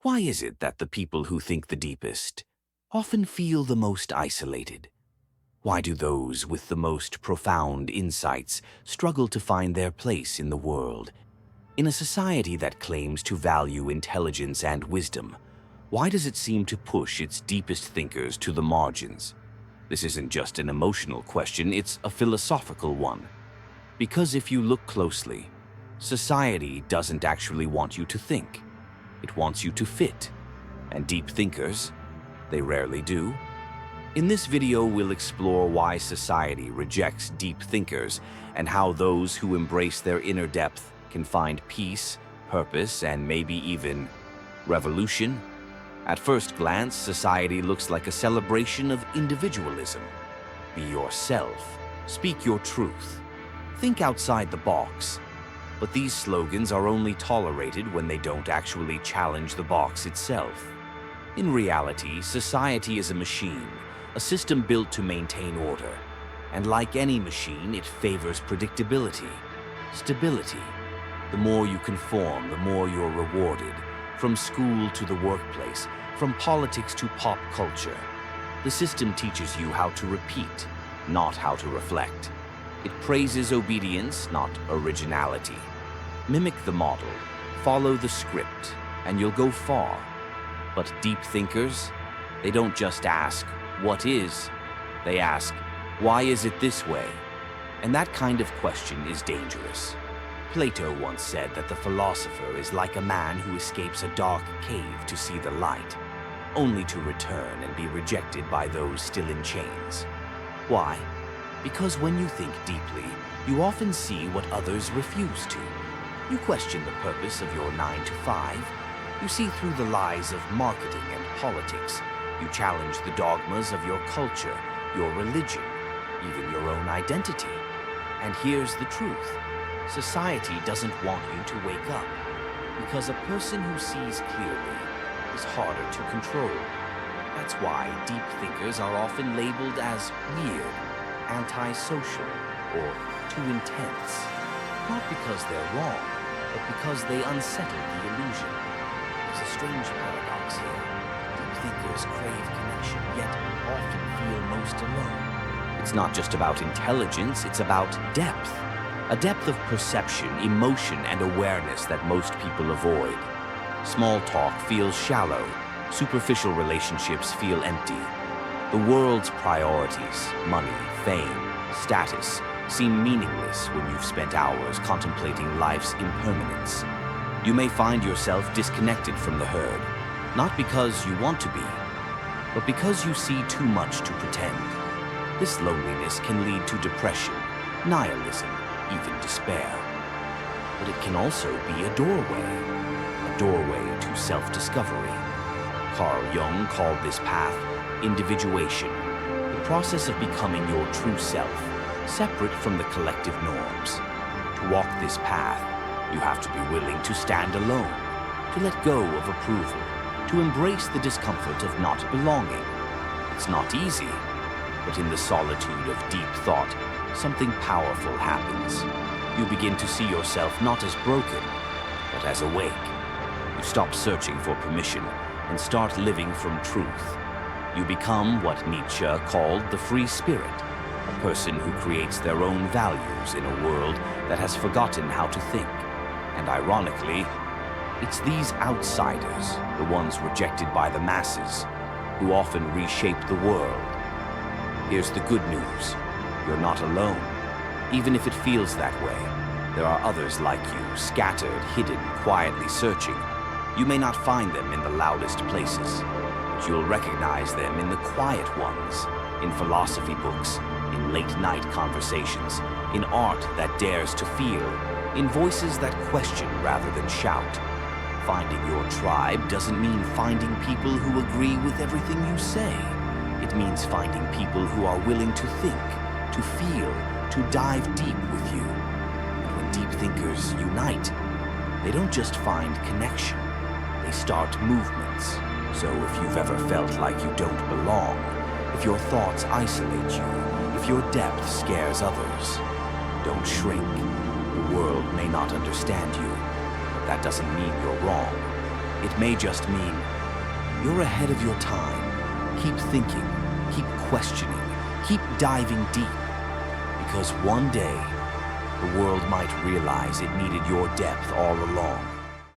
Why is it that the people who think the deepest often feel the most isolated? Why do those with the most profound insights struggle to find their place in the world? In a society that claims to value intelligence and wisdom, why does it seem to push its deepest thinkers to the margins? This isn't just an emotional question, it's a philosophical one. Because if you look closely, society doesn't actually want you to think. It wants you to fit. And deep thinkers, they rarely do. In this video, we'll explore why society rejects deep thinkers and how those who embrace their inner depth can find peace, purpose, and maybe even revolution. At first glance, society looks like a celebration of individualism. Be yourself. Speak your truth. Think outside the box. But these slogans are only tolerated when they don't actually challenge the box itself. In reality, society is a machine, a system built to maintain order. And like any machine, it favors predictability, stability. The more you conform, the more you're rewarded. From school to the workplace, from politics to pop culture. The system teaches you how to repeat, not how to reflect. It praises obedience, not originality. Mimic the model, follow the script, and you'll go far. But deep thinkers, they don't just ask, what is? They ask, why is it this way? And that kind of question is dangerous. Plato once said that the philosopher is like a man who escapes a dark cave to see the light, only to return and be rejected by those still in chains. Why? Because when you think deeply, you often see what others refuse to. You question the purpose of your 9 to 5. You see through the lies of marketing and politics. You challenge the dogmas of your culture, your religion, even your own identity. And here's the truth. Society doesn't want you to wake up, because a person who sees clearly is harder to control. That's why deep thinkers are often labeled as weird, antisocial, or too intense. Not because they're wrong, but because they unsettle the illusion. There's a strange paradox here. Deep thinkers crave connection, yet often feel most alone. It's not just about intelligence, it's about depth. A depth of perception, emotion, and awareness that most people avoid. Small talk feels shallow. Superficial relationships feel empty. The world's priorities, money, fame, status, seem meaningless when you've spent hours contemplating life's impermanence. You may find yourself disconnected from the herd, not because you want to be, but because you see too much to pretend. This loneliness can lead to depression, nihilism, even despair. But it can also be a doorway to self-discovery. Carl Jung called this path individuation, the process of becoming your true self, separate from the collective norms. To walk this path, you have to be willing to stand alone, to let go of approval, to embrace the discomfort of not belonging. It's not easy, but in the solitude of deep thought, something powerful happens. You begin to see yourself not as broken, but as awake. You stop searching for permission and start living from truth. You become what Nietzsche called the free spirit, a person who creates their own values in a world that has forgotten how to think. And ironically, it's these outsiders, the ones rejected by the masses, who often reshape the world. Here's the good news. You're not alone. Even if it feels that way, there are others like you, scattered, hidden, quietly searching. You may not find them in the loudest places, but you'll recognize them in the quiet ones, in philosophy books, in late-night conversations, in art that dares to feel, in voices that question rather than shout. Finding your tribe doesn't mean finding people who agree with everything you say. It means finding people who are willing to think, to feel, to dive deep with you. And when deep thinkers unite, they don't just find connection, they start movements. So if you've ever felt like you don't belong, if your thoughts isolate you, if your depth scares others, don't shrink. The world may not understand you, but that doesn't mean you're wrong. It may just mean you're ahead of your time. Keep thinking, keep questioning, keep diving deep. Because one day, the world might realize it needed your depth all along.